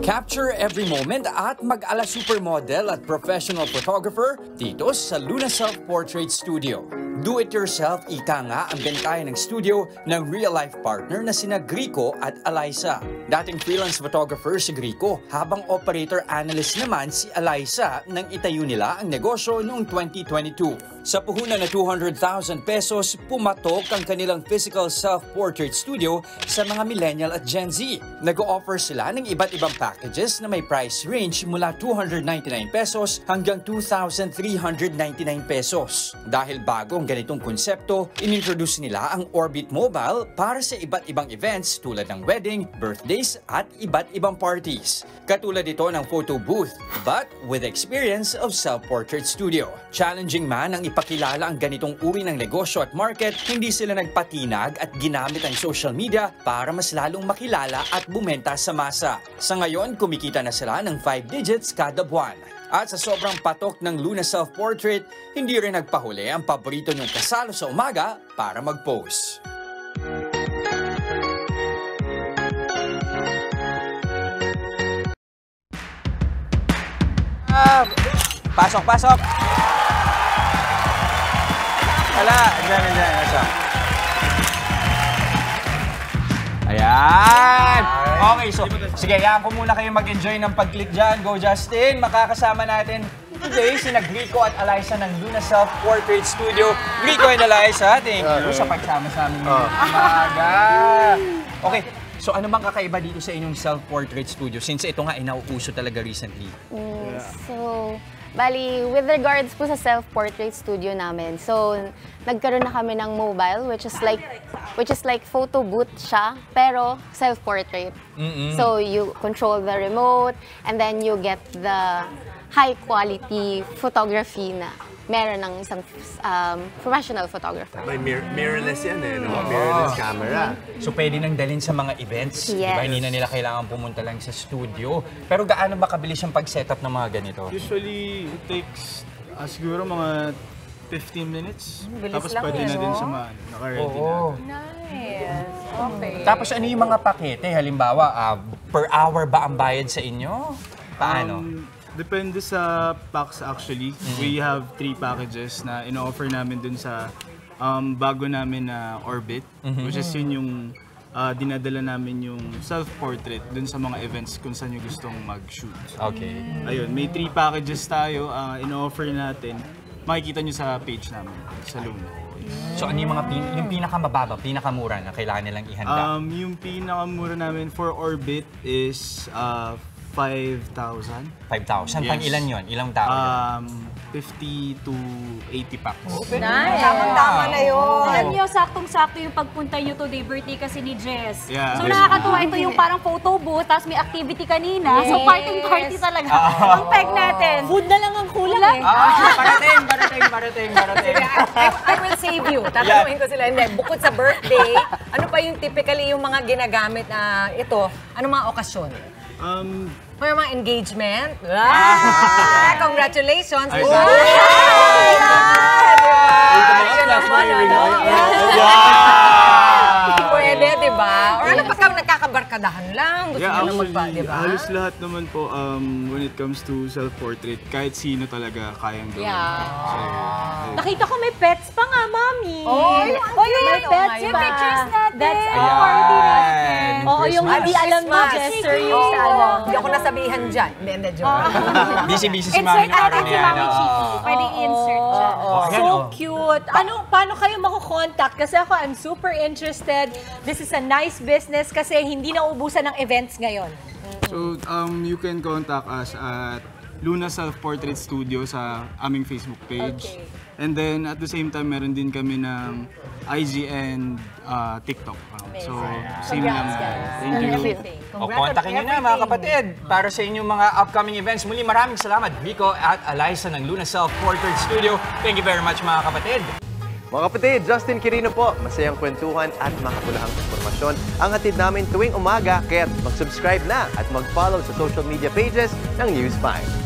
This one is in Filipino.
Capture every moment at mag-ala supermodel at professional photographer dito sa Luna Self-Portrait Studio. Do-it-yourself ika nga ang bentayan ng studio ng real-life partner na sina Grico at Eliza. Dating freelance photographer si Grico, habang operator analyst naman si Eliza nang itayo nila ang negosyo noong 2022. Sa puhunan na 200,000 pesos, pumatok ang kanilang physical self-portrait studio sa mga millennial at Gen Z. Nag-o-offer sila ng iba't ibang packages na may price range mula 299 pesos hanggang 2,399 pesos. Dahil bago ang ganitong konsepto, inintroduce nila ang Orbit Mobile para sa iba't ibang events tulad ng wedding, birthdays at iba't ibang parties. Katulad ito ng photo booth, but with experience of self-portrait studio. Challenging man ang ipakilala ang ganitong uri ng negosyo at market, hindi sila nagpatinag at ginamit ang social media para mas lalong makilala at bumenta sa masa. Sa ngayon, kumikita na sila ng 5 digits kada buwan. At sa sobrang patok ng Luna Self-Portrait, hindi rin nagpahuli ang paborito niyong kasalo sa umaga para mag-post. Pasok! Wala, dyan. Ayan! Okay, so, sige, hayaan ko muna kayo mag-enjoy ng pag-click dyan. Go, Justin! Makakasama natin today sina Grico at Eliza ng Luna Self-Portrait Studio. Grico and Eliza, thank you sa pagsama sa amin ngayong umaga. Okay, so ano bang kakaiba dito sa inyong self-portrait studio since ito nga ay nauuso talaga recently? So, bali, with regards po sa self-portrait studio namin, so nagkaroon na kami ng mobile which is like photo booth siya, pero self-portrait. So you control the remote and then you get the high quality photography na meron ng isang professional photographer. May mirrorless yan no? Mirrorless camera. So pwede nang dalhin sa mga events, yes. Diba? Hindi na nila kailangan pumunta lang sa studio. Pero gaano ba kabilis yung pag-setup ng mga ganito? Usually, it takes siguro mga 15 minutes. Bilis Tapos lang pwede na din sa mga naka-ready na. Nice. Okay. Tapos ano yung mga pakete? Halimbawa, per hour ba ang bayad sa inyo? Paano? Depende sa packs actually. We have 3 packages na ino-offer namin dun sa bago namin na Orbit. Which is yun yung dinadala namin yung self-portrait dun sa mga events kung saan yung gustong mag-shoot. Okay. Ayun, may 3 packages tayo. Ino-offer natin. Makikita nyo sa page namin, sa Luna. So ano yung mga yung pinakamababa, pinakamura na kailangan nilang ihanda? Yung pinakamura namin for Orbit is 5,000. 5,000? Yes. Pang ilan yun? Ilang tao yun? 50 to 80 packs. Nice. Tamang-tama na yun. Alam niyo, saktong-sakto yung pagpunta niyo to, day birthday kasi ni Jess. Yeah. So nakakatuwa ito yung parang photo booth, tapos may activity kanina. Yes. So party talaga. Ang peg natin. Food na lang ang kulang eh. Parating. I will save you. Tatanungin ko sila. Hindi, bukod sa birthday, ano pa yung typically yung mga ginagamit na ito? Ano mga okasyon? For mga engagement. Congratulations! Pwede, di ba? Or ano pagka nagkakabarkadahan lang? Gusto nyo na magpa, di ba? Halos lahat naman po when it comes to self-portrait, kahit sino talaga kayang gawin. Nakita ko may pets pa nga, Mami. May pets yung pa. pictures natin. That's our party natin. Oo, yung hindi alam ni Jester yung sa ano. Hindi ako nasabihan dyan. Hindi, joke. Busy si Mami ng araw na yan. Pwede insert dyan. So cute. Paano kayo mako-contact? Kasi ako, I'm super interested. This is a nice business kasi hindi nauubusan ng events ngayon. So, you can contact us at Luna Self-Portrait Studio sa aming Facebook page. Okay. And then, at the same time, meron din kami ng IG and TikTok. So, same lang. Thank you. O, kontakin nyo na mga kapatid para sa inyong mga upcoming events. Muli maraming salamat, Grico at Eliza ng Luna Self-Portrait Studio. Thank you very much mga kapatid. Mga kapatid, Justin Quirino po. Masayang kwentuhan at makapulahang informasyon ang hatid namin tuwing umaga. Kaya't mag-subscribe na at mag-follow sa social media pages ng News 5.